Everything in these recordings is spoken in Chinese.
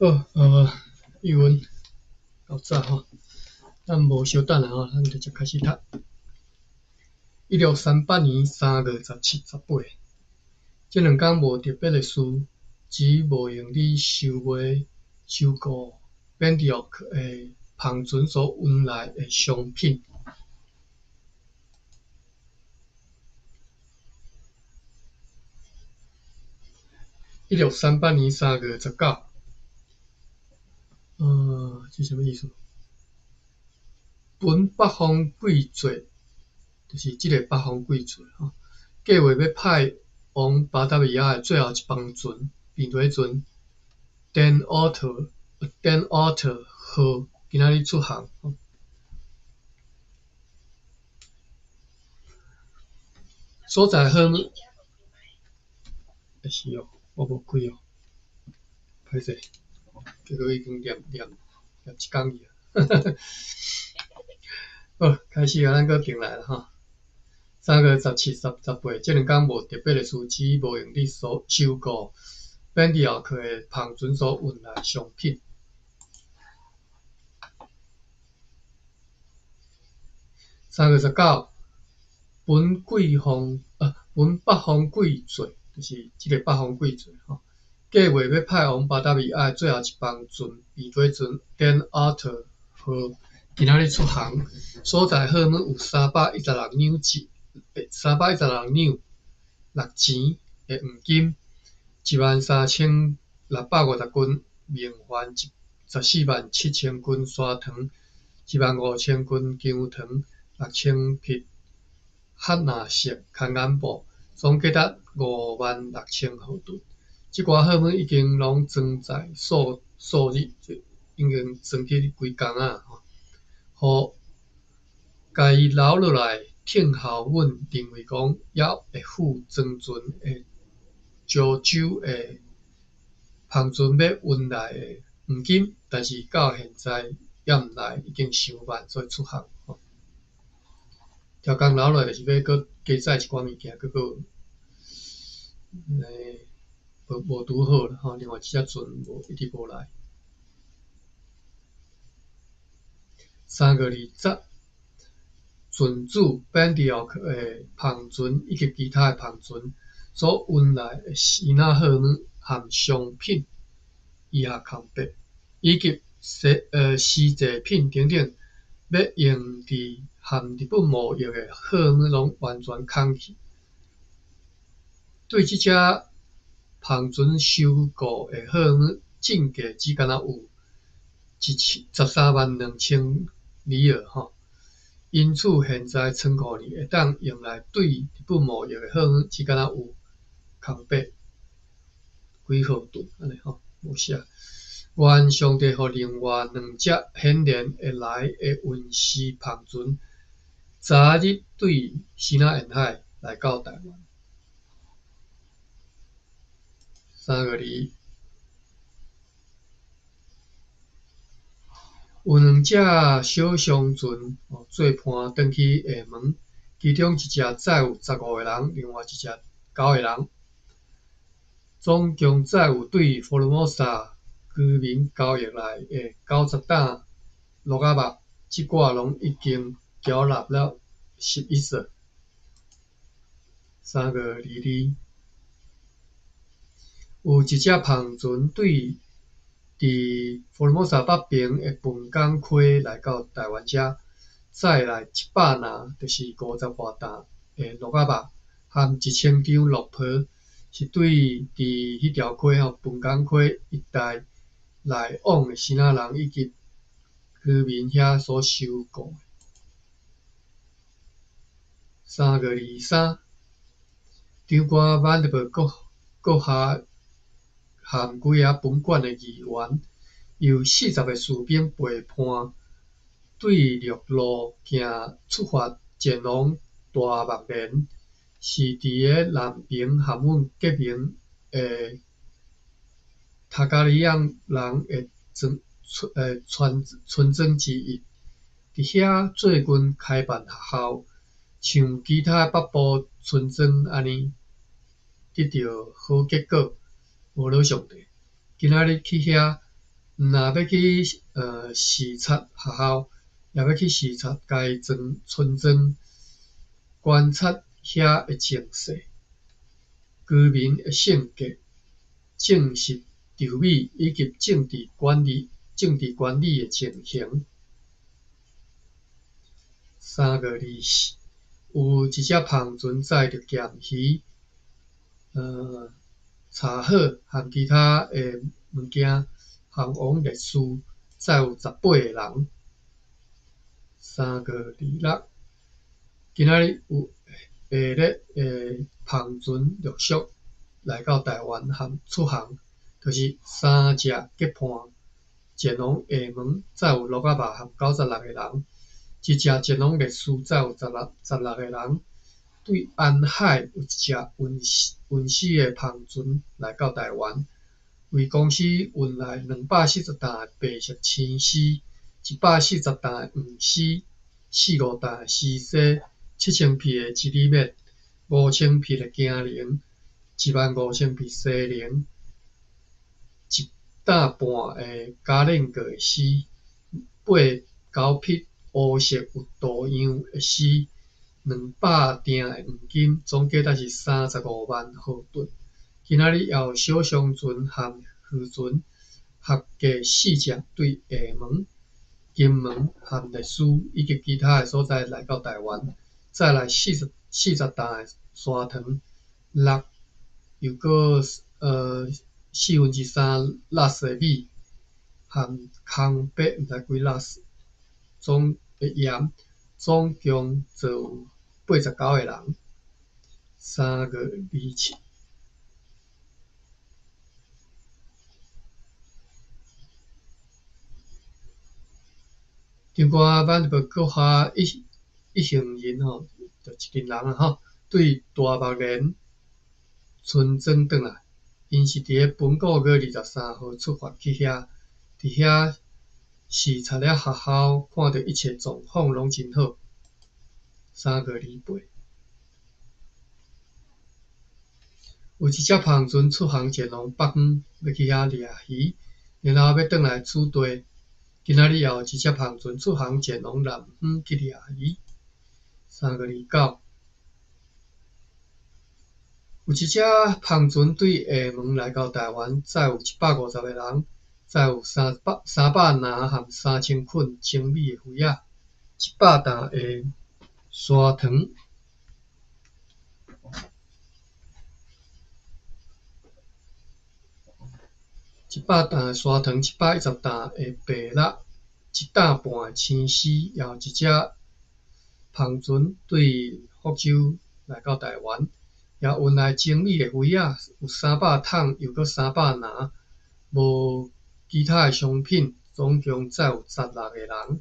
好，语文到早吼，咱无稍等啊吼，咱直接开始读。1638年3月17、18，这两天无特别的事，只无用你收买、收购本地的芳船所运来的商品。1638年3月19，这什么意思？本北方贵族，就是这个北方贵族吼，计划要派往巴达维亚的最后一帮船变体船 Dan Otter 号今仔日出航。所在号码是哦，我无开哦，歹势，结果已经念一工去啊。好，开始啊，咱搁进来了哈。3月17、18，这两天无特别的事，只无用你所收购本地后客的芳船所运来商品。3月19，本北方贵族，就是这个北方贵族吼，计划要派往巴达维亚的最后一帮船变体船 Dan Otter 号今仔日出航，所在号码有316两钱，316钱的黄金，13650斤面粉，147,000斤砂糖，15000斤姜糖，6000匹褐纳色空眼布，总价值56000豪吨。即寡号码已经拢装在数日，已经装去规工啊，互家己留落来听候阮认为讲也会付装船的潮州的芳船要运来的黄金，但是到现在也毋来，已经伤慢，所以出航。条工留落来就是要搁加载一寡物件，搁无拄好啦吼，另外一只船一直无来。3月20，船主本地后的芳船以及其他的芳船所运来的希纳号码和商品以下空白，以及施制品等等，要用伫和日本贸易的号码拢完全空去。对这只芳船收购的号码正价只敢若有132000里尔吼，因此现在仓库里会当用来对日本贸易的号码只敢若有空白几号吨安尼吼，无写。愿上帝互另外两只显然会来的运输芳船早日对西南沿海来到台湾。3月20，有两只小商船做伴转去厦门，其中一只载有15个人，另外一只9个人，总共载有对福尔摩沙居民交易来的90担鹿仔肉，即寡拢已经缴纳了11岁。3月22，有一只芳船对伫福尔摩沙北边的本港溪来到台湾遮，载来100篮，就是50外担的鹿仔肉，和1000张鹿皮，是对伫迄条溪本港溪一带来往的西南人以及居民遐所收购的。3月23，长官万德阁下和几个本县的议员，由40个士兵陪伴，对陆路行出发前往大木棉，是伫个南平和阮隔壁的塔加利亚人的村庄之一。伫遐做军开办学校，像其他北部村庄安尼，得到好结果。无劳上帝，今仔日去遐若要去视察学校，也要去视察家村庄，观察遐的情势、居民的性格、政治场面以及政治管理的情形。3个字是有一只芳船载着咸鱼、茶叶和其他的物件航往烈士，载有18个人。3个字6，今仔日有下列芳船陆续来到台湾和出航，就是3只结伴前往厦门，载有鹿仔肉和96个人；一只前往烈士，载有16个人。对安海有一只运死的芳船来到台湾，为公司运来240担的白色青丝、140担的黄丝、45担的丝丝、7000片的一里面、5000片的镜菱、15000片西菱、1担半的加链过的丝、8-9匹乌色有图样的丝、200锭的黄金，总价值是35万豪顿。今仔日也有小商船和渔船合计4只对厦门、金门和烈士以及其他的所在来到台湾，再来40担的砂糖、6又搁3/4垃圾的米和空白毋知几垃圾总的盐，总共做有89个人。3个字7。另外，咱要搁下一行人吼，就一群人啊吼，对大目连村庄转来，因是伫咧本国月23号出发去遐，伫遐视察了学校，看到一切状况拢真好。3个字8。有一只芳船出航前往北方，要去遐掠鱼，然后要转来厝地。今仔日也有一只芳船出航前往南方去掠鱼。3个字9。有一只芳船对厦门来到台湾，载有150个人，载有300篮和3000捆精美的鱼仔，100担的砂糖。100担的砂糖，110担的白蜡，1担半的青丝，也有一只芳船对福州来到台湾，也运来精美的鱼仔，有300桶，又搁300篮，无其他的商品，总共载有16个人。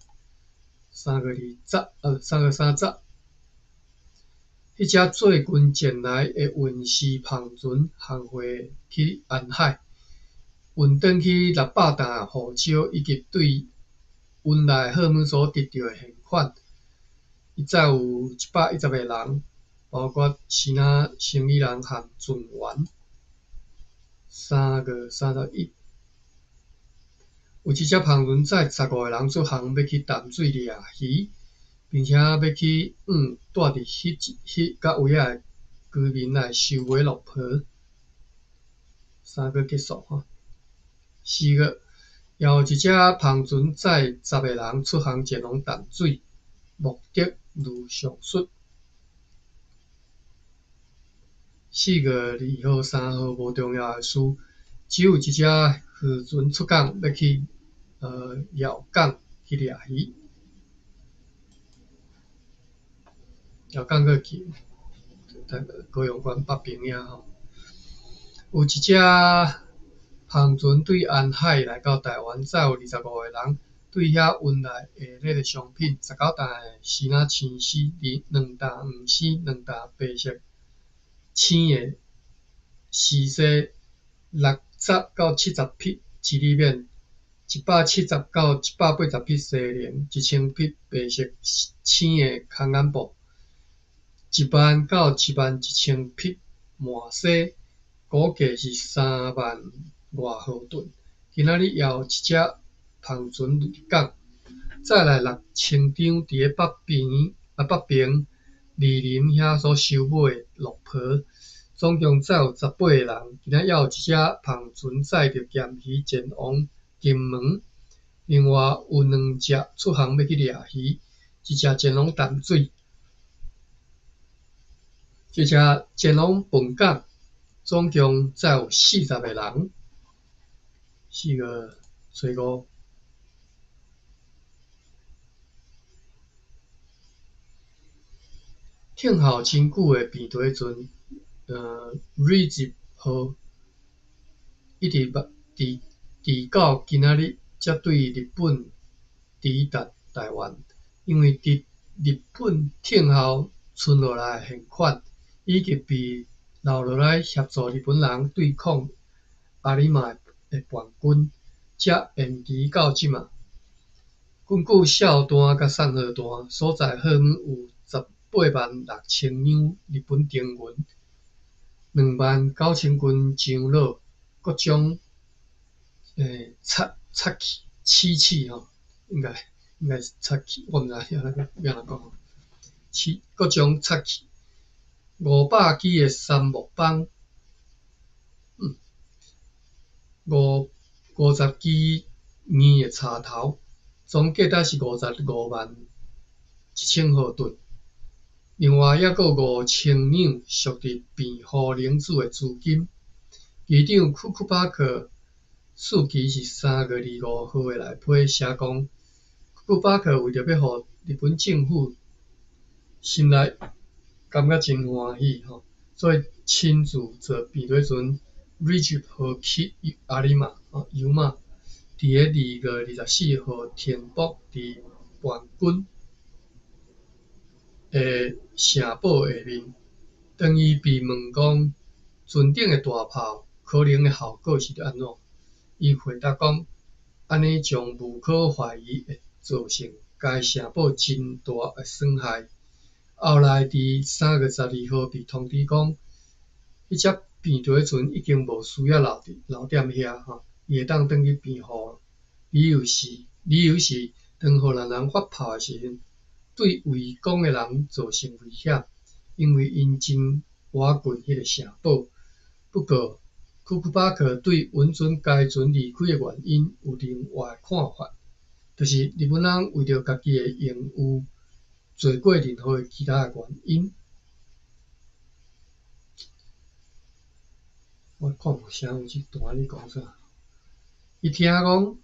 3个3。迄只做军舰来的运尸芳船航回去安海。运转去600担的护照，以及对运来货物所得到的现款，伊载有110个人，包括先仔、生意人和船员。3个31。有一只芳船载15个人出航，要去淡水掠鱼，并且要去带伫迄甲位仔的居民来收尾落婆。3个结束吼。4个，也有一只芳船载10个人出航前往淡水，目的如上述。4月2号、3号无重要的事，只有一只渔船出港要去寮港去掠鱼。寮港搁去高雄县北平遐吼，有一只芳船对安海来到台湾，载有25个人，对遐运来下列的商品：19担的丝仔青丝、2担黄丝、2担白色青的丝丝，60到70匹一里面，170到180匹西菱，1000匹白色青的空眼布，1万到11000匹麻丝，估计是3万外豪吨。今仔日也有一只帆船入港。再来6000张伫咧北边李林遐所收买的鹿婆，总共载有18个人。今仔也有一只帆船载着咸鱼前往金门。另外有2只出航要去掠鱼，一只前往淡水，一只前往本港。总共载有40个人，4个找5。停靠真久的平台船，Regip 号一直到今仔日才对日本抵达台湾，因为伫日本停后存落来的现款，已经被留落来协助日本人对抗阿里玛的叛军，才延期到即马。根据哨单甲送货单，所在货物有186000张日本丁元，29000斤樟脑，各种漆器吼，应该是漆器，我毋知要安怎讲。各种漆器，500支的杉木棒，50支圆的插头，总价值是551000毫吨。另外，还佫5000两属于辩护领主的资金。机长库库巴克速期是3月25号的内批写讲，库库巴克为着要互日本政府心内感觉真欢喜吼，所以亲自坐便船船 Regip 号去阿里马油马，伫咧2月24号停泊伫叛军的城堡下面，当伊被问讲船顶的大炮可能的效果是安怎，伊回答讲，安尼将无可怀疑会造成该城堡真大的损害。后来伫3月12号被通知讲，迄只便船船已经无需要留踮遐，伊会当转去辩护。理由是当荷兰人发炮的时阵，对围攻的人造成危险，因为因真瓦近迄个城堡。不过，库库巴克对允准该船离开的原因有另外的看法，就是日本人为着家己的荣誉做过任何其他的原因。我看有啥有这段咧讲啥？伊听讲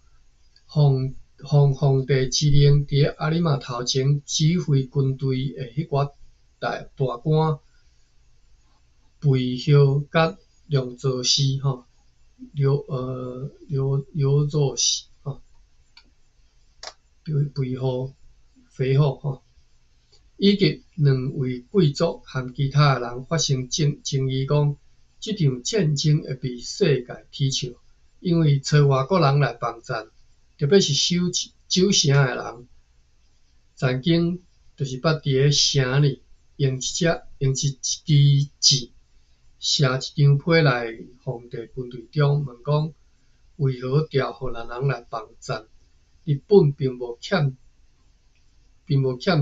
皇帝指令伫咧阿里玛头前指挥军队的迄寡大官背后甲梁佐斯刘佐斯背后飞虎以及2位贵族和其他人发生争议讲，这场战争会被世界踢笑，因为找外国人来帮战，特别是守酒城的人，曾经就是捌伫咧城里用一支箭射一张批来皇帝军队中，问讲为何调荷兰人来帮战？日本并无欠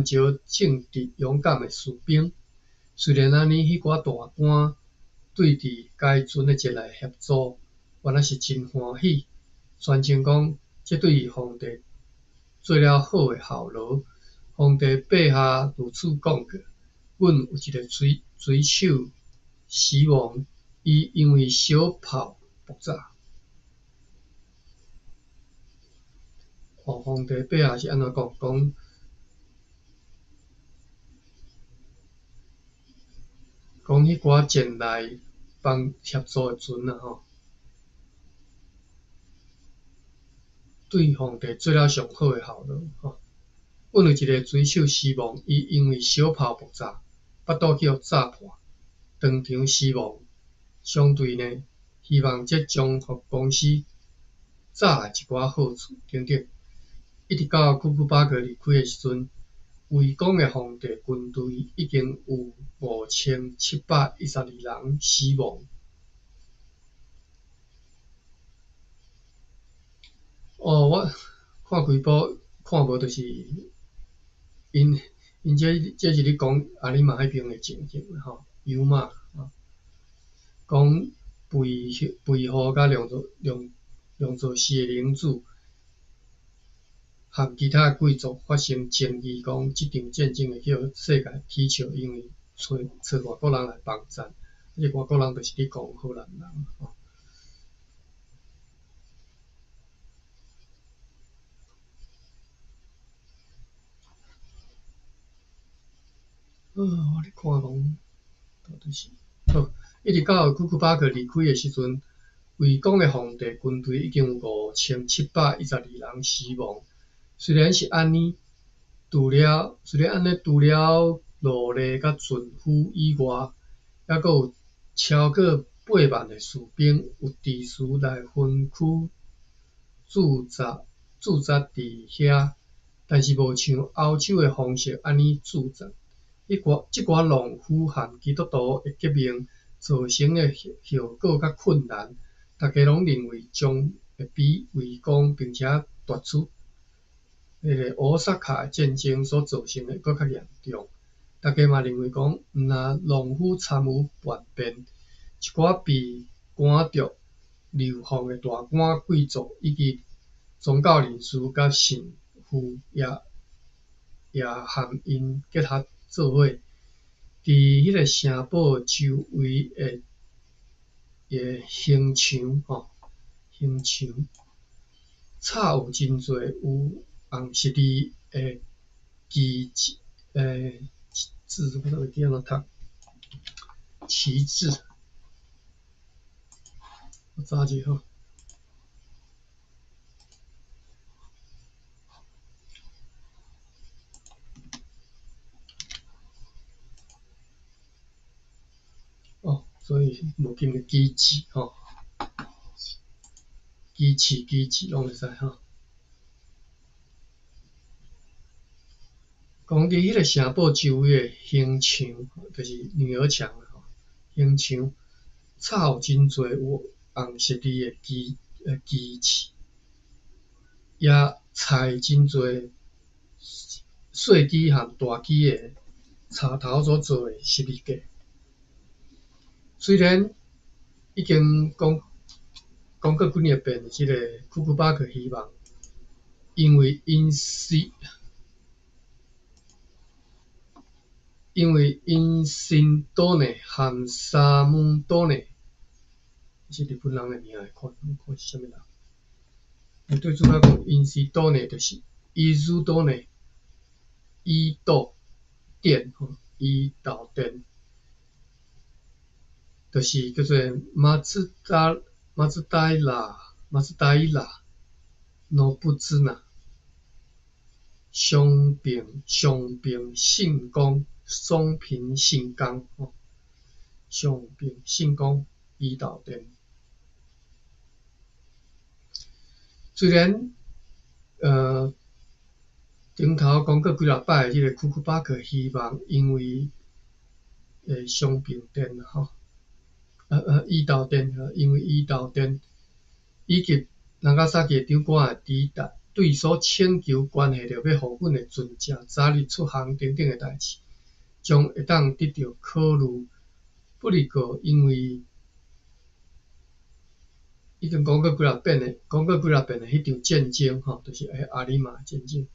招正直勇敢的士兵。虽然安尼，迄寡大官对伫该船的前来协助，原来是真欢喜，宣称讲这对皇帝做了好的效劳。皇帝陛下如此讲过：阮有一个水手死亡，伊因为小炮爆炸。皇帝陛下是安怎讲？讲迄寡前来帮协助的船对皇帝做了上好的效劳阮有一个水手死亡，伊因为小炮爆炸，腹肚去互炸破，当场死亡。相对呢，希望这将互公司带来一寡好处等等。一直到库库巴克离开的时阵，围攻的皇帝军队已经有5712人死亡。哦，我看几部，看无就是因这是咧讲阿里马迄边的情形吼，油马讲肥户甲良作氏的领主和其他贵族发生争议，讲即场战争会叫世界踢笑，因为找外国人来帮战，即外国人就是咧讲荷兰人吼。我咧看讲到底是好，一直到库库巴克离开的时阵，卫讲的皇帝军队已经有5712人死亡。虽然安尼，除了奴隶甲巡抚以外，还佫有超过8万的士兵有秩序来分区驻扎伫遐，但是无像欧洲的方式安尼驻扎。即寡农夫和基督徒的革命造成的效果较困难，大家拢认为将会比围攻并且夺取乌萨卡的战争所造成的佫较严重。大家嘛认为讲，若农夫参与叛变，一寡被赶逐流放的大官贵族以及宗教人士甲神父也和因结合做伙。伫迄个城堡周围的刑场插有真侪有红色字的字，我都会记安怎读，旗帜，我查一下。所以无紧的旗帜旗帜拢会使讲伫迄个城堡周围的刑场，就是女儿墙刑场插有真侪有红色字的旗帜，也插真侪细枝和大枝的插头所做的十字架。虽然已经讲过几年遍，即个库库巴克希望，因为因新多内和沙姆多内，是日本人的名，看是啥物人？对主要讲，因西多内就是伊兹多内，伊豆殿伊豆殿。就是叫做马自达伊拉诺布兹纳双平信宫双平信宫伊豆殿。虽然顶头讲过几落摆，迄个库库巴克希望因为双平殿伊豆殿，因为伊豆殿以及长崎的长官的抵达，对所请求关系到要互阮的船只早日出航等等的代志，将会当得到考虑。不过因为已经讲过几落遍的迄场战争就是阿里马战争，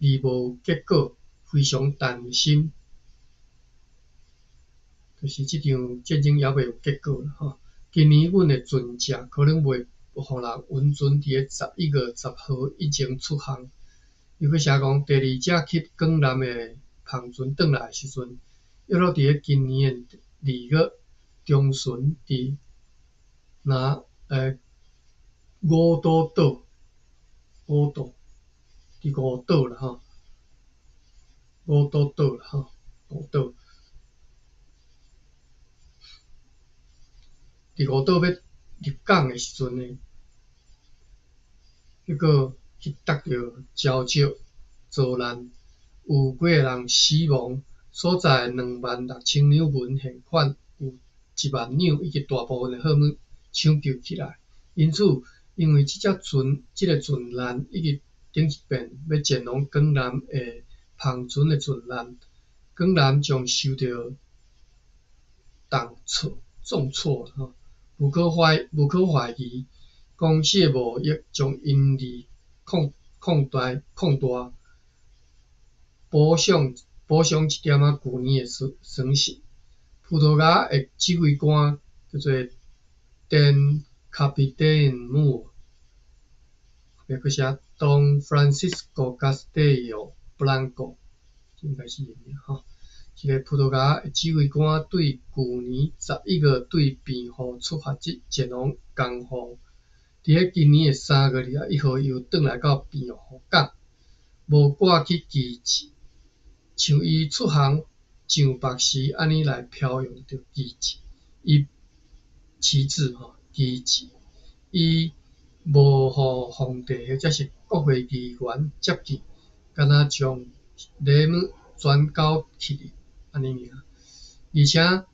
而无结果，非常担心。就是即场战争还未有结果啦今年阮的船只可能袂互人运船伫个11月10号以前出航。又搁写讲，第二只去广南的篷船转来的时阵，约落伫个今年的2月中旬伫五岛啦五岛啦五岛。伫五岛要入港的时阵呢，结果去搭到礁石遭难，有几个人死亡，所在26000两文现款有1万两，以及大部分的货物抢救起来。因此，因为即个船难已经顶一遍要前往广南的芳船的船难，广南将受到重挫吼，无可怀疑，公司无意将盈利扩大，补偿一点仔旧年的损失。葡萄牙的指挥官叫做 Dan Capitano， 也佫写 Don Francisco Castillo Blanco， 应该是伊名吼。一个葡萄牙的指挥官对旧年11月对辩护出发前往公布，伫咧今年的3月21号又转来到辩护港，无挂去机制，像伊出航上白时安尼来漂用着旗帜机制，伊无互皇帝或者是国会议员接见，敢若将礼物转交去安尼尔。而且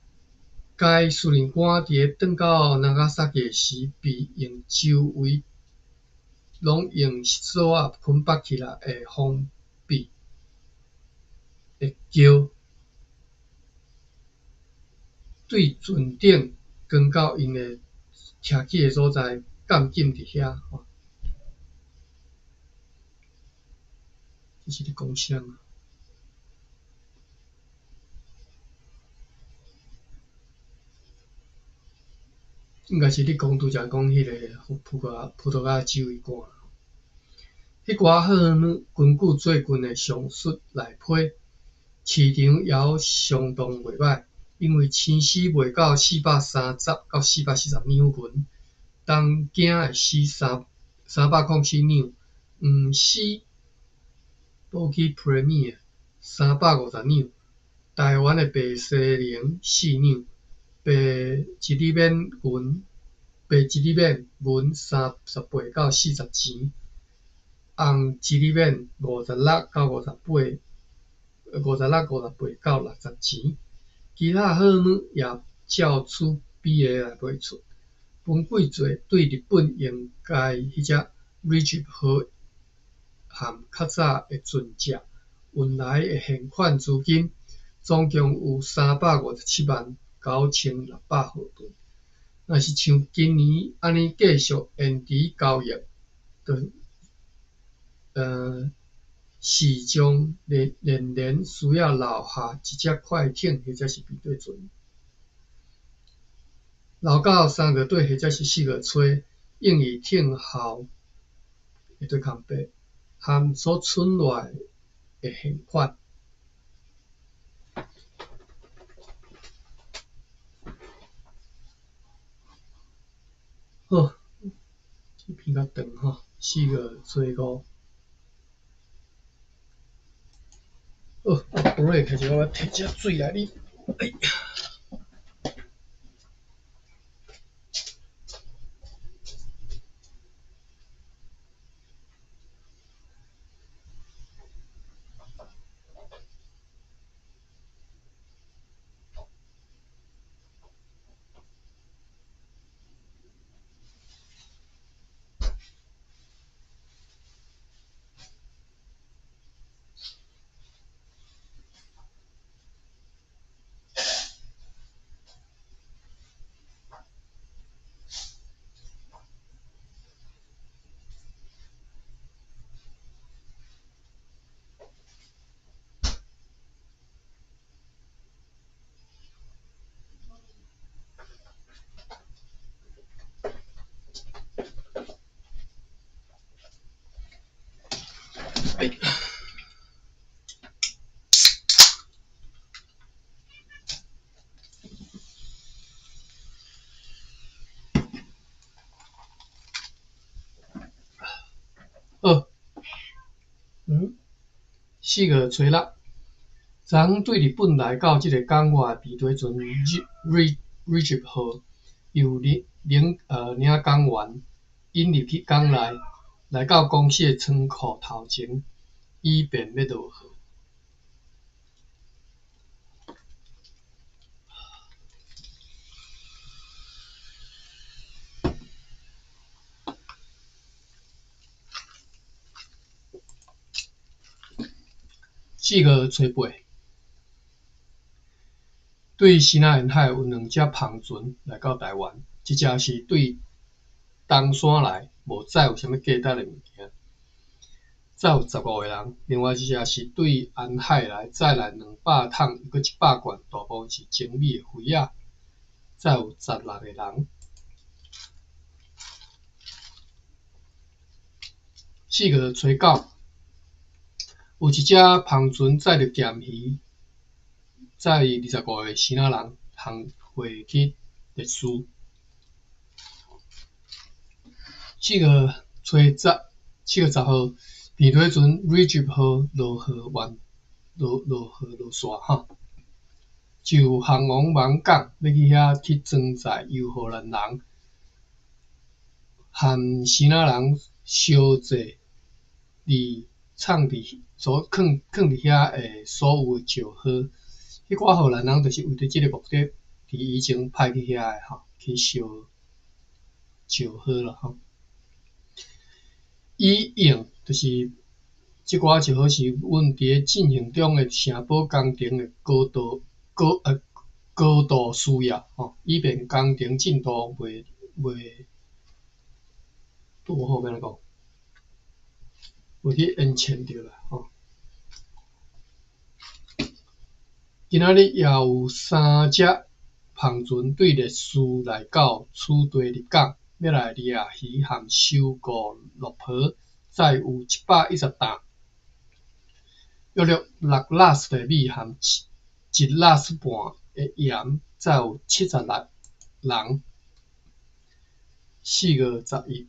该司令官伫咧转到那加萨基时，被用周围拢用绳仔捆绑起来的封闭的桥，对船顶扛到因的徛起的所在，监禁伫遐吼。这是咧讲啥啊？应该是你拄则讲迄个葡萄牙指挥官。迄寡好根据最近的上述来批，市场也相当袂歹，因为青丝卖到430到440两群，东京会死304两，黄死宝鸡 Premier 350两，台湾的白西宁4两，白一里面银38到40钱，红一里面56到58到60钱，其他好物也照此比例来卖出。本季节对日本用该迄只 Rigid 号和较早的船只运来的现款资金，总共有357万9600毫吨。若是像今年安尼继续延迟交易，市将连需要留下一只快艇或者是皮对船，留到3月底或者是4月初，用于艇后对空白，和所剩落的现款。好，这篇较长吼，4月初5。好，break 开始，我摕只水来啉。好，4月初6，昨昏对日本来到即个港外皮底船 Rigid 号，由领港员引入去港内，来到公司的仓库头前，以便要落货。4月初8，对西南沿海有2只螃船来到台湾，一只是对东山来，无载有啥物价值的物件，载有15个人；另外一只是对沿海来，载来200桶，又搁100罐，大部分是精美的鱼仔，载有16个人。4月初9，有一只螃船载着咸鱼，载25个西南人，航回去历史。4月初10，4月10号，皮推船 Regip 号落线哈，就航王网港要去遐去装载油荷兰人和西南人相济，藏伫所囥伫遐诶所有诶石号，迄寡荷兰人就是为着即个目的，伫以前派去遐诶吼，去烧石号啦吼。以应就是即寡石号是阮伫进行中诶城堡工程诶高度需要吼，以便工程进度袂拄好要安怎讲，袂去延迟着啦吼。今仔日也有3只螃船对烈士来到厝地入港，要来掠鱼和收购落婆，载有110担，约6拉斯的米和1拉斯半的盐，载有76人。4月11，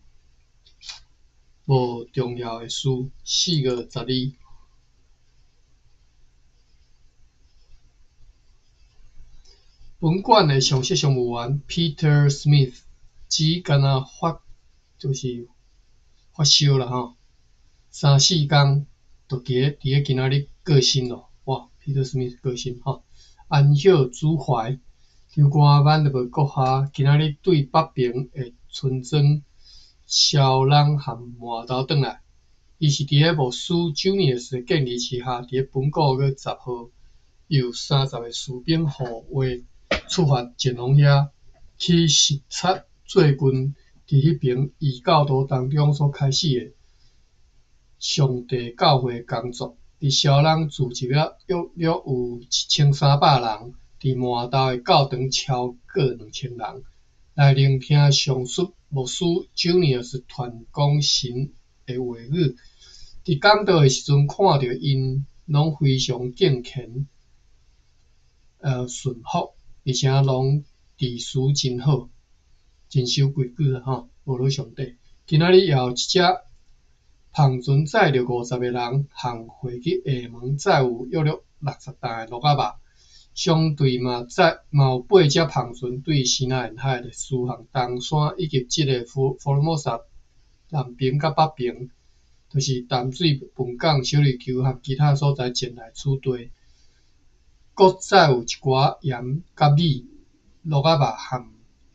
无重要的事。4月12，本馆的上席商务员 Peter Smith 只敢若就是发烧啦吼，3-4天就伫咧今仔日过身咯。哇 ，Peter Smith 过身吼，安晓主怀，张冠满就无阁下，今仔日对北平的村庄烧人和麻豆转来。伊是伫咧牧师 Junius 的建议之下，伫咧本国月10号，由30个士兵护卫出发前往遐，去视察最近伫迄边异教徒当中所开始的上帝教会工作。伫烧人组织了约有1300人，伫麻豆的教堂超过2000人，来聆听上述牧师 Junius 传讲神的话语。伫讲道的时阵，看到因拢非常敬虔、顺服，而且拢治事真好，真守规矩啦吼，无落上帝。今仔日也有一只螃船载着50个人，航回去厦门，载有约60担的鹿仔肉。相对嘛有8只螃船对西南沿海历史和东山以及即个福尔摩沙南边甲北边，就是淡水本港、小琉球和其他所在前来厝地，搁载有一寡盐甲米、鹿仔肉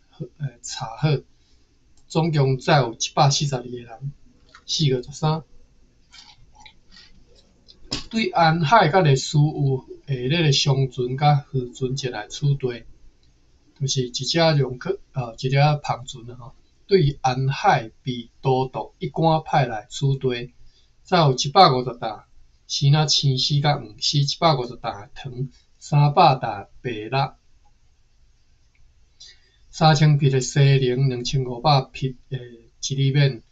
和茶货，总共载有142个人。4月13，对沿海甲历史有下列的商船甲渔船前来厝地，就是一只螃船啊吼。对沿海被都督一贯派来厝地，载有150担生仔青丝甲黄丝，150担的糖，300担白蜡，3000匹的西菱，2500匹的一里面，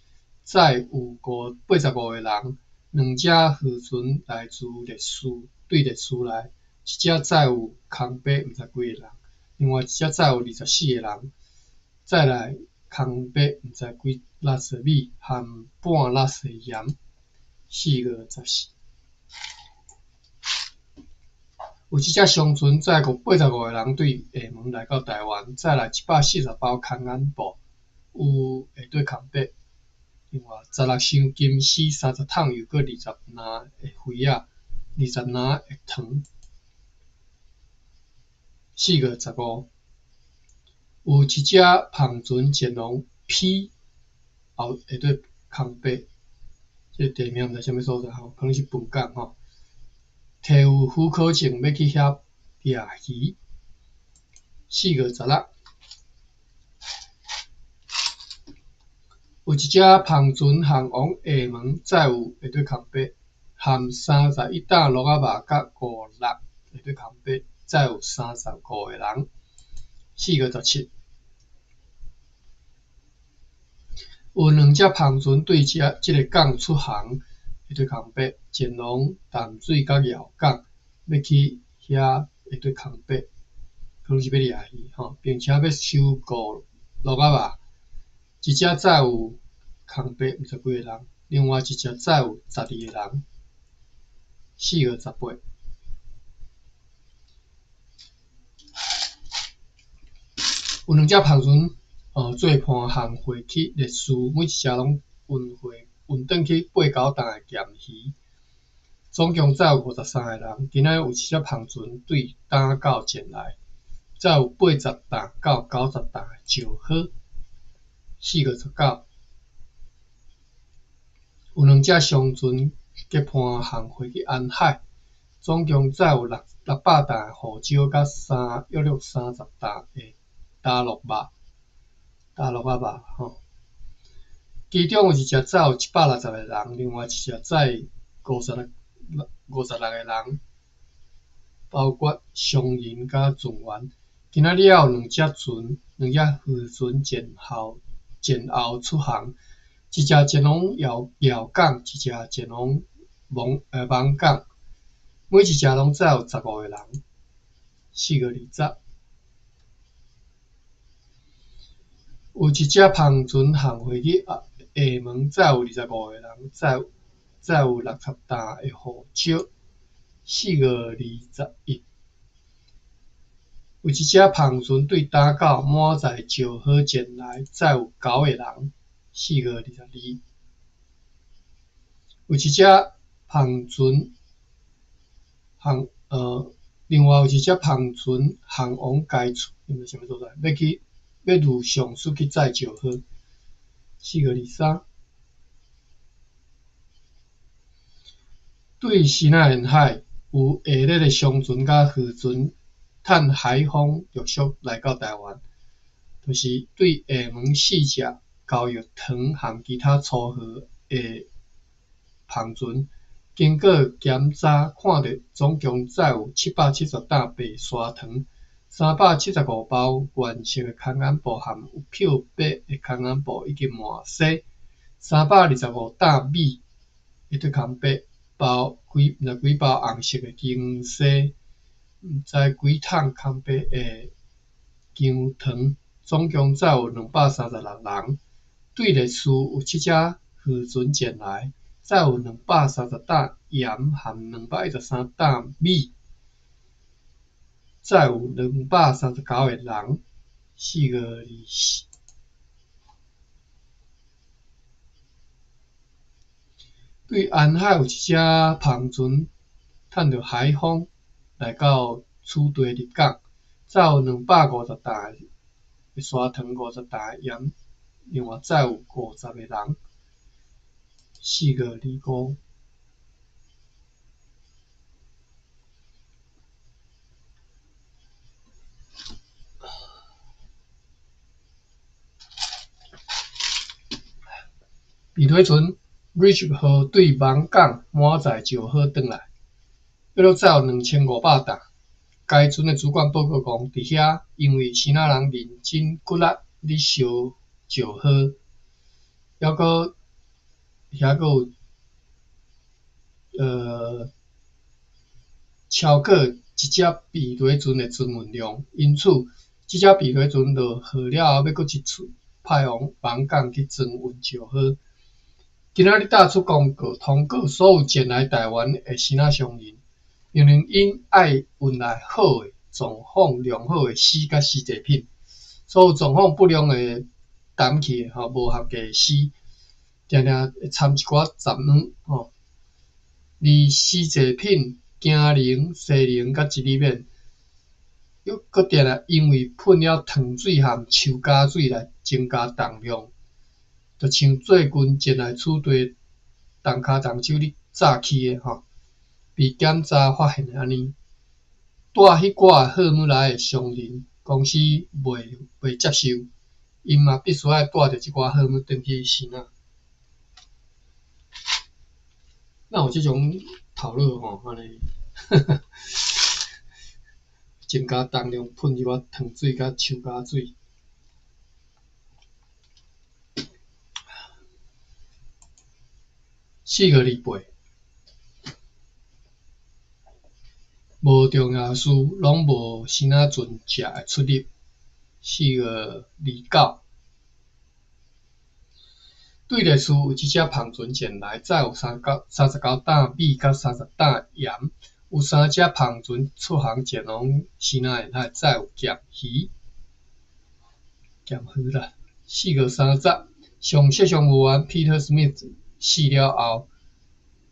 载有85个人。2只渔船来自对烈士来，一只载有空白50几个人，另外一只载有24个人。再来空白毋知几拉斯米和半拉斯盐。4月14，有一只商船载过85个人对厦门来到台湾，再来140包空安布，有下底空白。另外16箱金丝，30桶油搁20篮的鱼仔，20篮的糖。4月15，有一只螃船前往 P 后下底空白，这地名毋知啥物所在吼，可能是本港吼。提有许可证要去遐掠鱼。4月16，有一只芳船航王下门载有下底空白，含31担鹿仔肉甲5粒下底空白，载有35个人。4月17，有2只芳船对即个港出航，下底空白，前往淡水甲瑶港，要去遐下底空白，可能是要掠鱼吼，并且要收购鹿仔肉。一只载有空白50几个人，另外一只载有12个人。4月18，有2只芳船做伴航回去烈屿，每一只拢运转去8、9担的咸鱼，总共载有53个人。今仔有一只芳船对担到前来，载有80担到90担的石盒。4月19，有2只商船结伴航回去安海，总共载有600担的胡椒甲约30担的大陆仔肉。其中有一只载有160个人，另外一只载56个人，包括商人甲船员。今仔日有2只渔船前后出航，一只前往瑶港，一只前往艋港，每一只拢载有15个人。4月20，有一只芳船航回去下门，载有25个人，载有60担的胡椒。4月21，有一只芳船对担到满载石盒前来，载有9个人。4月22，有一只芳船另外有一只芳船航往该处，要入上水去载石盒。4月23，对西南沿海有下列的商船甲渔船趁海风陆续来到台湾，就是对厦门4只交易船和其他粗货的芳船，经过检查看到总共载有770担白沙糖、375包原色的空眼布和有漂白的空眼布已经满洗，325担米下底空白，包20几包红色的精细，毋知几桶空白的姜糖，总共载有236人。对烈屿有7只渔船前来，载有230担盐和213担米，载有239个人。4月24，对安海有一只芳船趁着海风来到此地入港，载有250担的砂糖、50担的盐，另外载有50个人。4月25，碧螺船 Reach 号对艋港满载石盒转来，约载有2500担。该船的主管报告讲，伫遐因为先仔人认真骨力咧烧石盒，还阁有超过一只碧螺船的船运量，因此这只碧螺船落好了后，要阁一次派往艋港去装运石盒。今仔日打出公告，通告所有前来台湾的先仔商人，命令因爱运来好的、状况良好的丝甲丝制品，所有状况不良的澹去无合格的丝，定定会掺一寡杂软而丝制品、镜铃、西铃甲一里面，又搁定定因为喷了糖水和树胶水来增加重量。就像最近前来此地动脚动手咧炸起的被检查发现安尼，带迄寡好姆来的商人公司袂接受，因嘛必须爱带着即寡好姆转去先仔。那有即种头脑吼，安尼，增加重量喷一寡糖水甲树胶水。4个礼拜，无重要的事拢无先仔船只会出入。4个29，对列厝有一只芳船前来，载有39担米甲30担盐。有3只芳船出航前往先仔来，载有咸鱼啦。4个30，上设上务员 Peter Smith 死了后，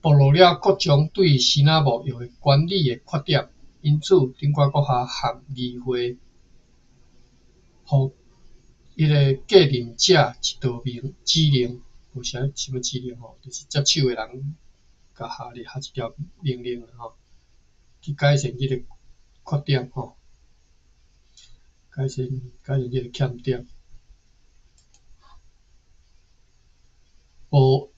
暴露了各种对先仔牧业管理的缺点，因此顶管国校和议会互迄个继任者一道指令，有啥物指令吼？就是接手的人甲下列下一条命令吼，去改善即个缺点吼，改善即个欠点。5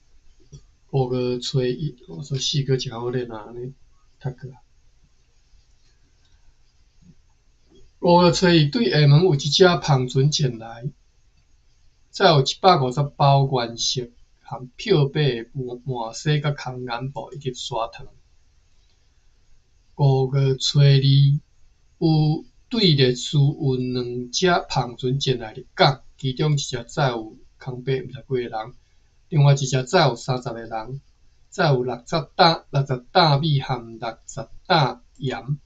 月初1，我说4个真好练啊，安尼读过。5月初1，对下门有一只芳船前来，载有150包原色和漂白的麻糬甲空颜布以及砂糖。5月初2，有对列厝有2只芳船前来入港，其中一只载有空白50几个人，另外一只载有30个人，载有60担米和60担盐。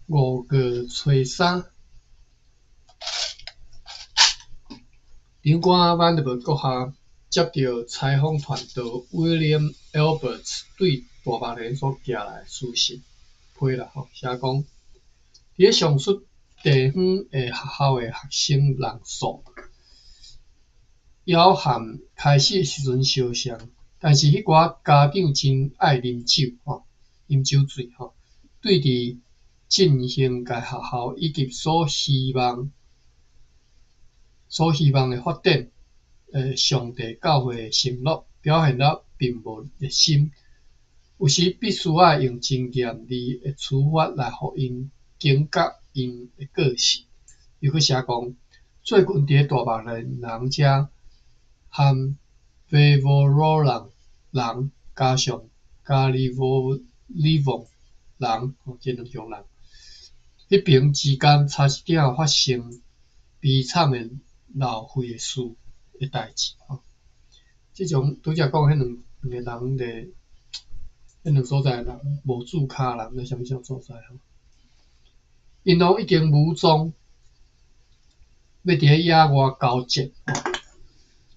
5月初3，长官 Vanderbilt 国校接到采访团队 William Alberts 对大白人所寄来的书信批啦吼，写讲，伫咧上述地方的学校的学生人数要和开始的时阵相像，但是迄寡家长真爱啉酒吼，啉酒醉吼，对伫振兴该学校以及所希望的发展，上帝教会的承诺表现了并无热心，有时必须要用真严厉的处罚来互因警觉因的个性。又去写讲，最近伫大白人遮和维吾尔人加上加利沃人这两种人，迄边之间差一点发生悲惨的闹血的事的代志吼。即种拄则讲迄两个人咧，迄两所在人无住卡人咧，啥物所在吼？因拢已经武装，要伫咧野外交战吼。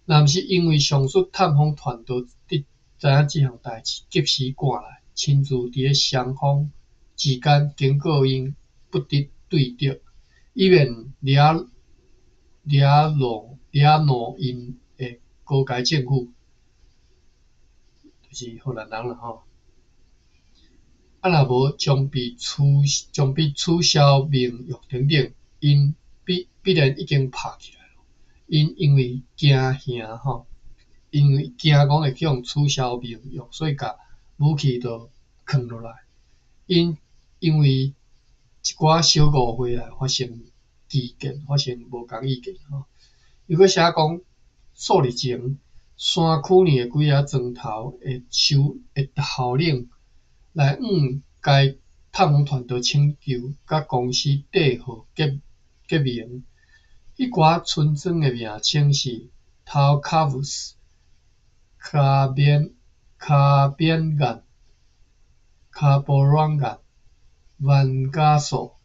若毋是因为上述探访团队知影即项代志，及时赶来，亲自伫咧双方之间经过因不得对敌，以免惹恼因的高阶政府，就是荷兰人啦吼。若无将被取消名誉等等，因必然已经拍起来了。因为惊吓吼，因为惊讲会去互取消名誉，所以甲武器就藏落来。因为一寡小误会来发生意见，发生无共意见吼。又去写讲，数日前，山区呢的几个砖头会效令来该探访团队请求，甲公司缀号结名。迄寡村庄的名称是 Taucavus、卡边岸、卡波软岸、万加索、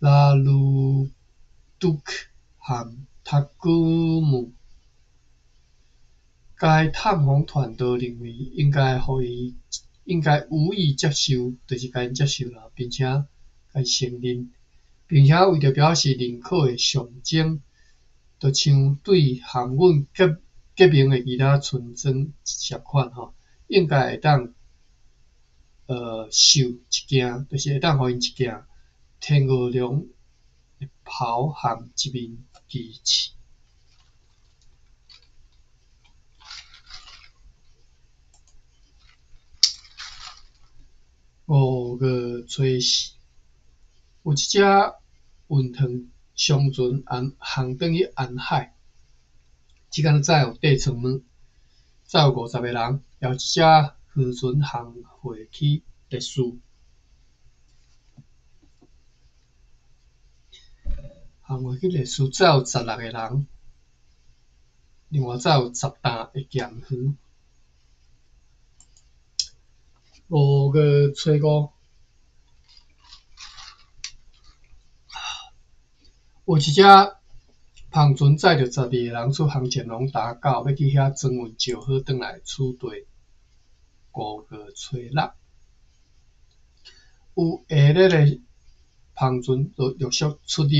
拉鲁杜克和塔古姆。该探访团队认为应该予以接受，就是该接受啦，并且该承认，并且为着表示认可的象征，就像对和阮结革命的其他纯真条款吼，应该会当受一件，就是会当互因一件天鹅绒的袍和一面旗帜。5月初4，有一只运汤商船航转去安海，即间载有地床母，载有50个人，也有一只渔船航回去烈士，航回去烈士载有16个人，另外载有10担的咸鱼。5月初5。有一只篷船载着12个人出航前龙打狗，要去遐装运石好转来厝地。5月初6，有下日的篷船就陆续出入，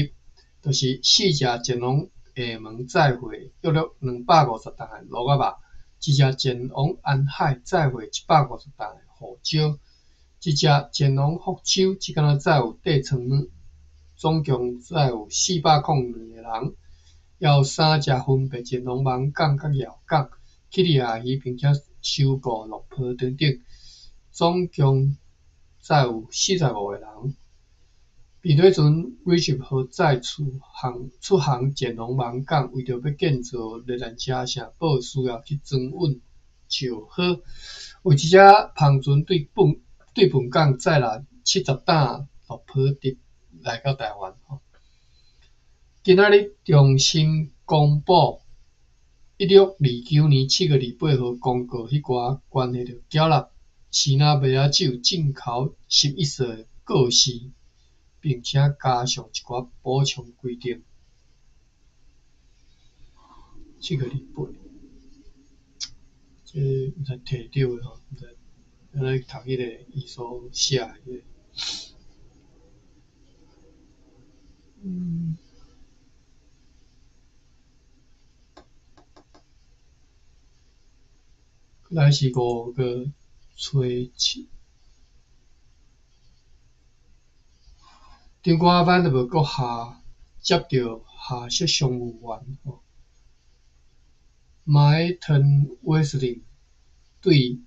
就是4只前龙厦门载货约250担的螺仔肉，一只前往安海载货150担的胡椒，一只前往福州，即间载有地床母。总共载有402个人，也有3只分别前往芒港甲瑶港去掠鱼，并且收购落坡等等，总共载有45个人。避雷船 Richard 号载出航前往芒港，为着要建造热兰车城堡，需要去装运石好。有一只篷船对本港载了70担落坡直来到台湾。今仔日中心公布1629年7月28号公告，迄寡关系着缴纳支那麦仔酒进口11岁的告示，并且加上一寡补充规定。7月28，这毋知摕到的吼，毋知安尼读迄个伊所写的迄个。来是5月初7，中国版就无国下接到下设商务员Martin Wesley 对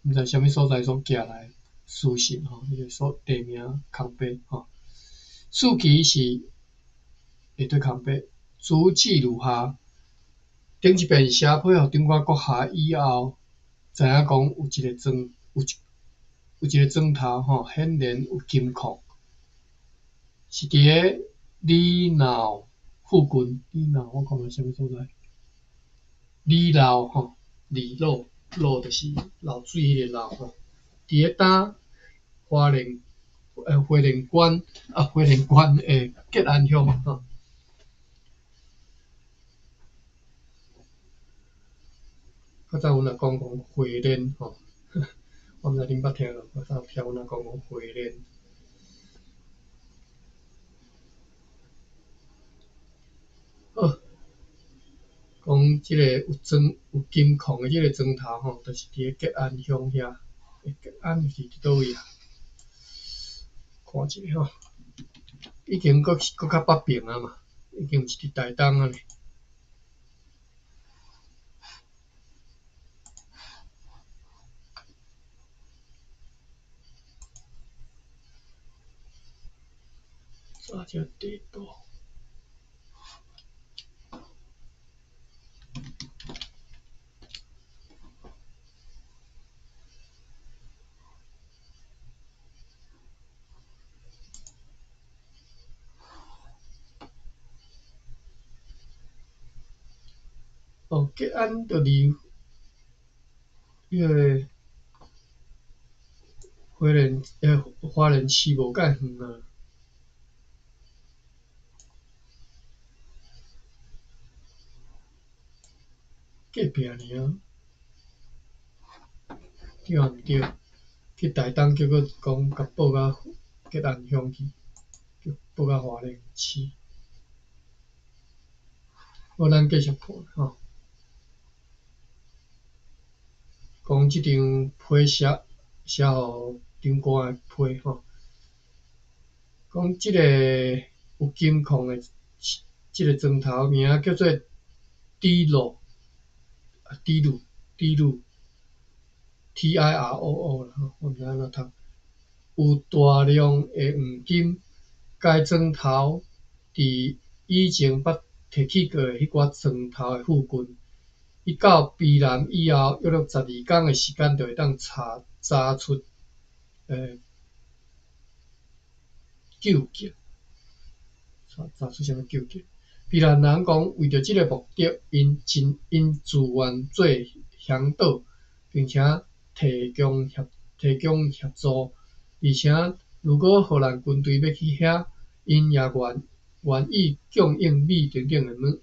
毋知啥物所在所寄来书信迄个所地名空白数期是下对空白，主旨如下：顶一遍写配互中国国下以后，知影讲有一个砖头显然有金矿，是伫个里闹附近。里闹我看看啥物所在？里闹里路就是漏水迄个漏伫个呾花莲县的吉安乡较早阮也讲花莲我毋知恁捌听无？较早听阮也讲花莲。好，讲即个有金矿的即个砖头就是伫个吉安乡遐。吉安是伫倒位啊？看一下已经搁较北边啊嘛，已经是伫台东啊咧。抓只地图。吉安就离迄个花莲市无介远啊。隔壁尔，对毋对？去台东结果讲甲报到吉安乡去，报到花莲市。好，咱继续看讲即张批写互长官的批吼，讲即个有金矿的即个砖头名叫做低鲁 TIROO 啦，我毋知安怎读。有大量的黄金，该砖头伫以前捌提起过的迄寡砖头的附近，伊到避难以后，约12天的时间就会当查出究竟，查出啥物究竟？避难人讲为着即个目的，因自愿做向导，并且提供协助，而且如果荷兰军队要去遐，因也愿意供应米等等的物。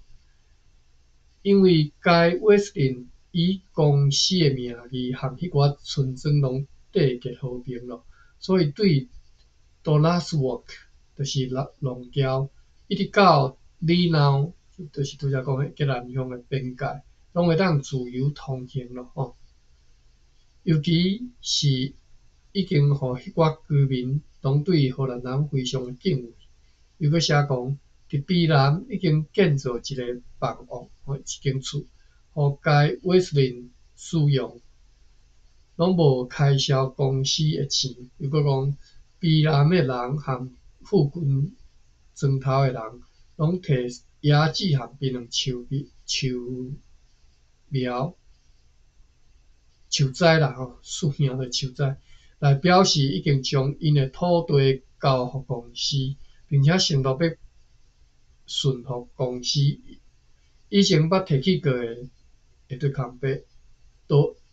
因为该威斯林以公司的名义和迄寡村庄拢缔结和平了，所以对 Dollars Work 就是龙桥，一直到里闹，就是拄则讲的吉兰乡的边界，拢会当自由通行咯吼。尤其是已经互迄寡居民拢对荷兰人非常的敬畏。又搁写讲，伫避南已经建造一个房屋，一间厝，互该威斯林使用，拢无开销公司的钱。又搁讲，避南的人和附近砖头的人，拢摕椰子和槟榔树栽啦吼，树苗的树栽，来表示已经将因的土地交互公司，并且承诺要顺服公司以前捌提起过的会对空白，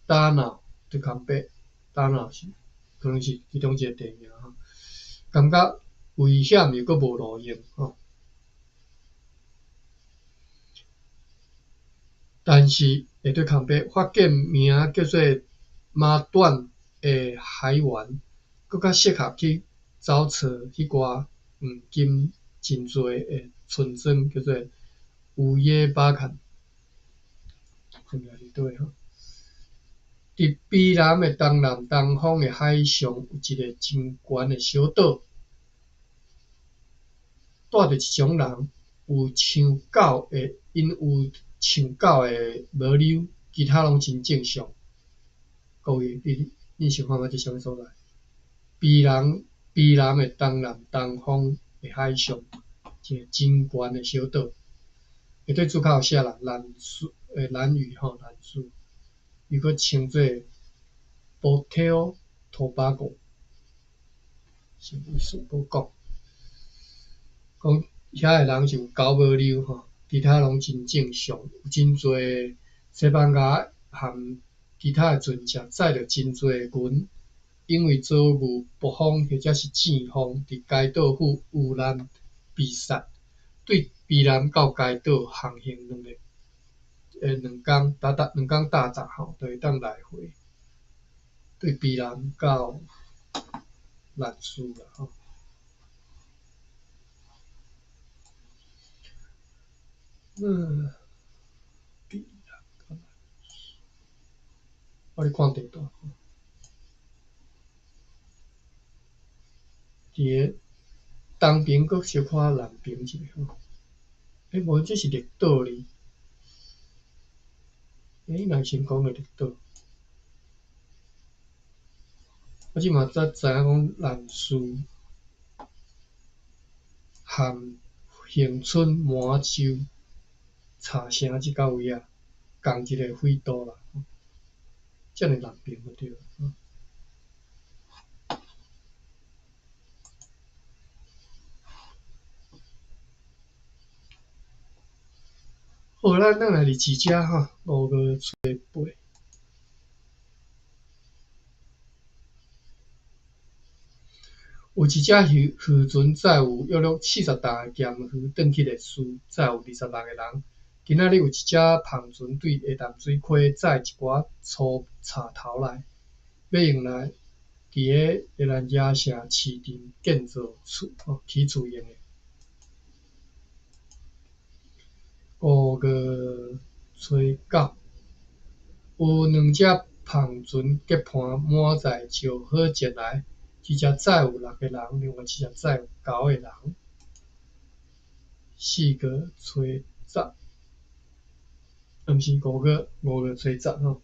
打闹对空白，打闹是可能是其中一个地名吼，感觉危险又搁无路用吼。但是下对空白发现名叫做马段的海员，搁较适合去找找迄寡黄金真多的村庄，叫做乌耶巴坎，是对吼。伫避南的东南东方的海上有一个真悬的小岛，住着一种人，有像狗的，因有像狗的毛溜，其他拢真正常。各位，你想看觅这啥物所在？避南的东南东方的海上，一个真悬的小岛，下底主角写啦，兰屿吼，兰屿，伊搁称做 Porto Tobago， 什么意思？无讲。讲遐的人是有狗无溜吼，其他拢真正常，有真侪西班牙和其他的船只载着真侪群，因为遭遇暴风或者是阵风，伫该岛附遇难被杀，对避南到该岛航行两工大闸吼，就会当来回。对避南到兰屿啦吼。避南到兰屿，我咧看地图。伫个东边搁小可南边一下吼，无这是绿岛哩，若先讲着绿岛，我即马才知影讲兰屿和恒春满洲茶城即到位啊，共一个纬度啦，遮尔南边就对了。好，咱来入市遮吼，5个找8。有一只渔船载有约70担的咸鱼转去烈屿，载有26个人。今仔日有一只篷船对下淡水溪载一寡粗柴头来，要用来伫个荷兰野社市镇建造厝起厝用的。5个找9，有2只旁船结伴满载就好前来，一只载有6个人，另外一只载有9个人。4个吹闸，毋是5个吹闸吼。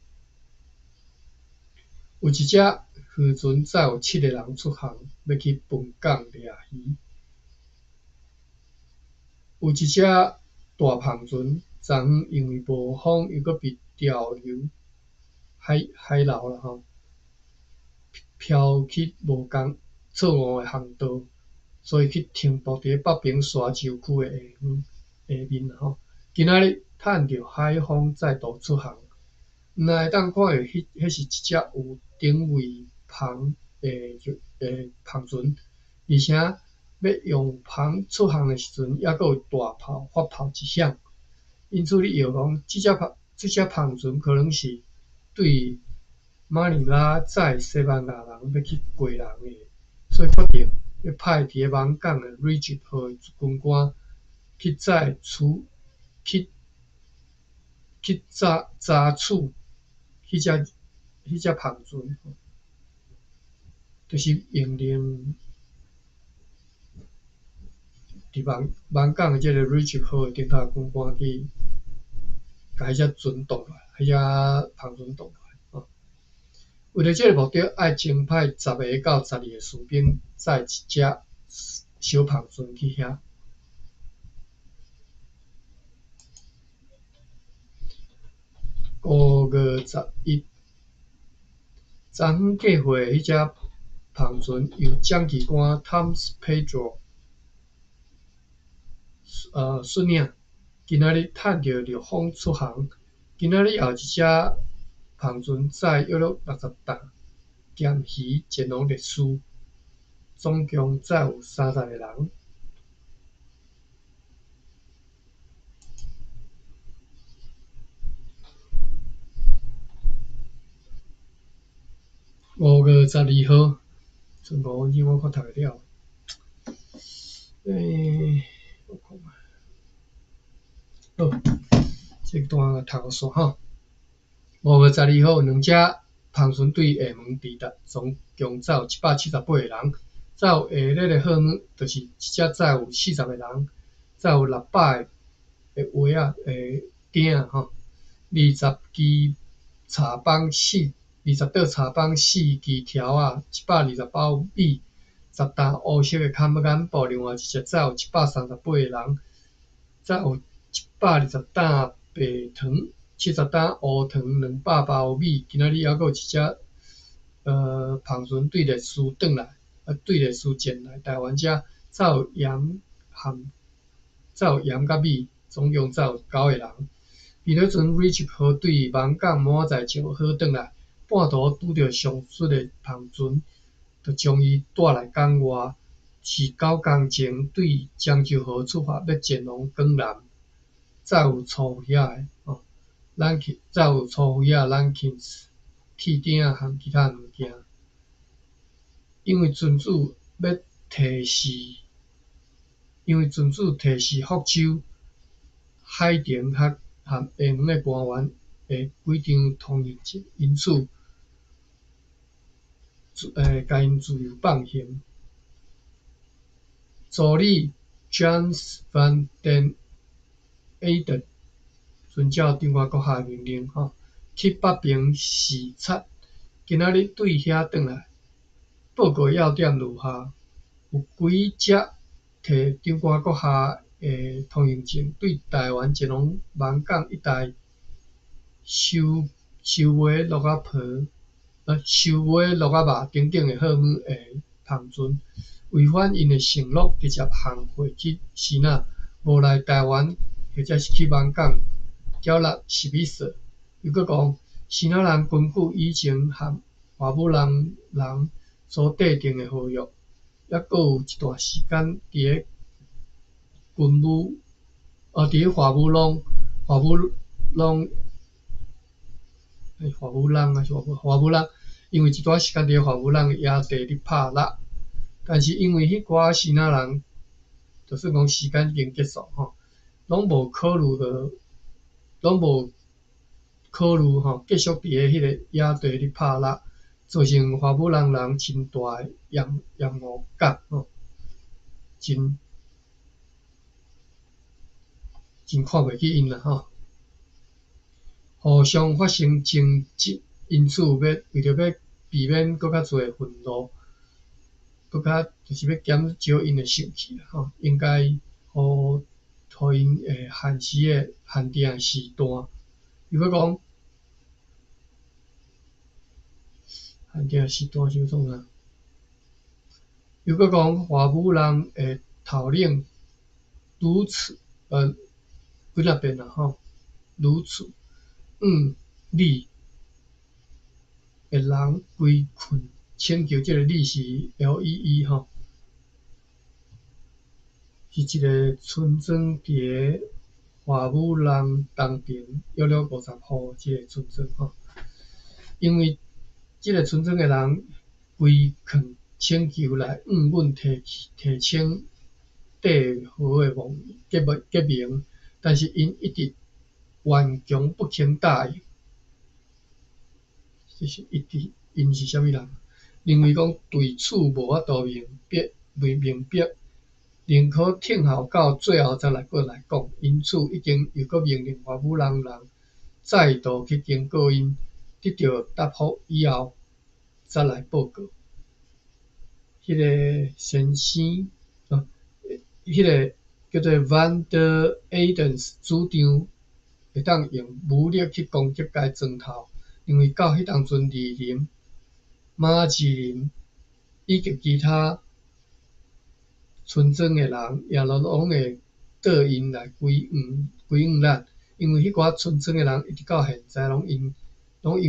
有一只渔船载有7个人出航，要去本港掠鱼。有一只大篷船，昨昏因为无风又搁被潮流海流啦吼，飘去无共错误的航道，所以去停泊伫北平沙洲区的下面吼。今仔日趁着海风再度出航，若会当看到迄是一只有定位篷的篷船，而且要用篷出航的时阵，还佫有大炮发炮一响。因此，你摇讲这只篷船可能是对马尼拉载西班牙人要去过人的，所以决定要派伫网港的 Regent 号的军官去查处迄只篷船，就是用令伫网港的这个 Regent 号的顶头军官去甲迄只船动来，迄只篷船动来。为了这个目的，爱征派10个到12个士兵载一只小篷船去遐。5月11，昨昏过会迄只篷船由将旗官 Thomas Pedro 率领，今仔日趁着热风出航。今仔日也有一只篷船载约60担咸鱼前往烈士，总共载有30个人。5月12号，剩5分钟，我看读会了。我看下。好，这段读煞吼。5月12号，2只篷船对厦门抵达，总共载有178个人。载有下列的货物，就是一只载有40个人，载有600个划仔艇吼，20茶帮4支条仔，120包米，10担乌色的坎干布，另外一只载有138个人，载有120担白糖，70担乌糖，200包米。今仔日还佫有一只篷船对烈士转来，对烈士前来，台湾遮载有盐甲米，总共载有9个人。避雷船 Regent 号对网港满载就好转来，半途拄着上述的篷船，就将伊带来港外，是9天前对漳州号出发，要前往港南。载有粗叶的载有粗叶、Rankins、铁鼎和其他物件。因为船主提示福州、海淀和厦门的官员的几张通行证，因此甲因自由放行。助理 James van den Eyden 遵照张外国下的命令，去北平视察。今仔日对遐转来，报告要点如下：有几只摕张外国下的通行证，对台湾前往网港一带收尾鹿仔皮、收尾鹿仔肉等等的货物的篷船，违反因的承诺，直接行货去支那，无来台湾或者是去网港缴纳10米税。又搁讲，支那人根据以前和华武人所缔定的合约，还搁有一段时间伫咧华武浪，因为一段时间伫咧华武浪的野地咧拍蜡，但是因为迄寡支那人，就算讲时间已经结束拢无考虑考虑继续伫个迄个野地咧拍蜡，造成花母人真大诶厌恶感真看袂起因啦互相发生争执，因此为着要避免搁较侪愤怒，搁较就是要减少因诶生气啦应该互因会限定诶时段。如果讲限定时段就创啥？如果讲花母人会头领如此几若遍啦如此你会人规困，请求即个你是 LEE 是一个村庄伫个花母人当边约了50户即个村庄因为即个村庄诶人规劝请求来阮提请缀号诶结名，但是因一直顽强不肯答应。就是因是啥物人？认为讲对此无法度明白，宁可听候到最后才来讲。因此已经又搁命令花母人再度去经过因，得到答复以后再来报告。迄个先生迄个叫做 Van der Eydens 主张会当用武力去攻击该砖头，因为到迄当阵李林、马吉林以及其他村庄诶人也拢会倒因来归怨咱，因为迄寡村庄诶人一直到现在拢因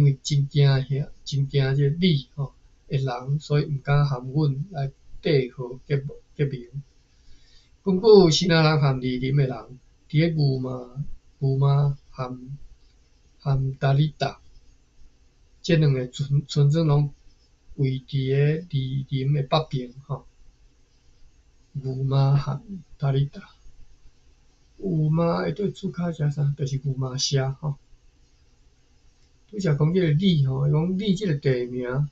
为真惊即个李诶人，所以毋敢含阮来缀号结名。根据新仔人和李林诶人，伫个牛妈和达里达这两个村庄拢位伫个李林诶北边牛妈和达里达，牛妈会对主脚是啥？就是牛妈社拄则讲即个李讲李即个地名，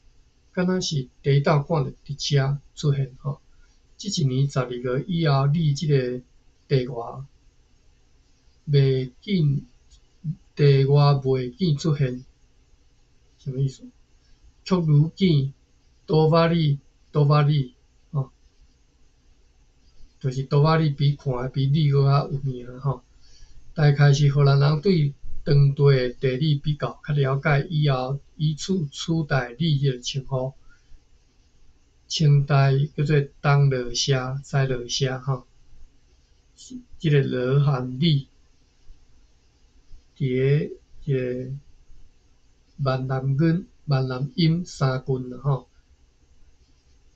敢若是地道看着伫遮出现即一年12月以后，李即个地外袂出现，什么意思？却如见多瓦里就是多瓦里比看比李搁较有名大概是荷兰人对当地诶地理比较了解以后，以此取代李即个称呼。清代叫做东罗社、西罗社即个罗和李伫个闽南音三郡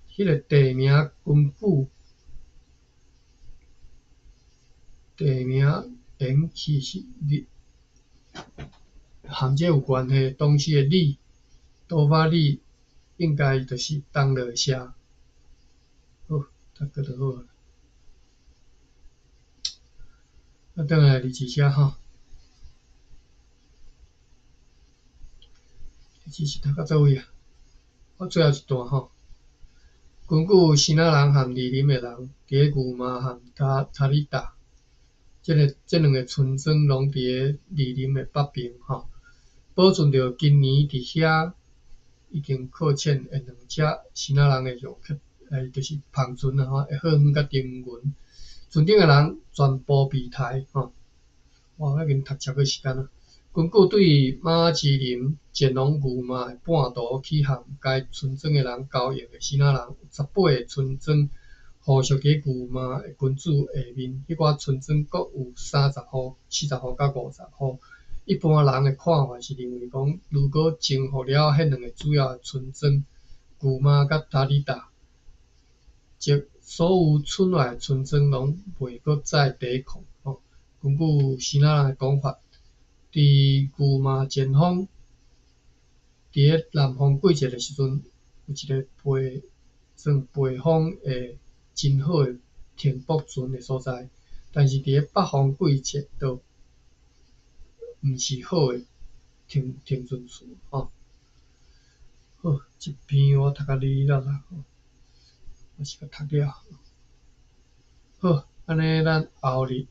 迄个地名根据地名延续是和这有关系，当时诶李多瓦里应该就是东罗社。好，大概就好啊。转来日志写日志是读到倒位啊？我最后一段根据新仔人和李林诶人，伫个牛妈和塔里达，这两个村庄拢伫个李林诶北边保存着今年伫遐已经搁浅诶两只新仔人诶肉刻，就是芳船诶号码甲丁文，船顶诶人全部被杀哇，已经读册过时间啊。根据对马吉林、建龙牛妈诶半途去和该村庄诶人交易诶新仔人，有18个村庄附属伫牛妈诶君主下面，迄寡村庄各有30户、40户到50户。一般人诶看法是认为讲，如果征服了迄两个主要诶村庄牛妈甲达里达，即所有村外诶村庄拢袂搁再抵抗根据新仔人诶讲法，伫牛妈前方，伫个南方季节诶时阵，有一个北方诶真好诶停泊船诶所在，但是伫个北方季节就毋是好诶停准数吼。好，这篇我读到哩啦啦，我是甲读了。好，安尼咱后日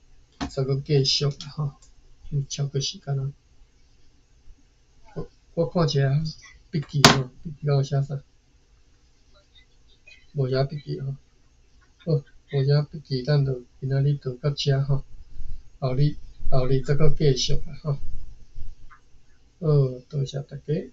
再搁继续啦吼，超过时间啊。我看一下笔记吼，笔记敢有写啥？无写笔记吼。好，无写笔记，咱就今仔日就到遮吼。后日再搁继续啦吼。好，多谢大家。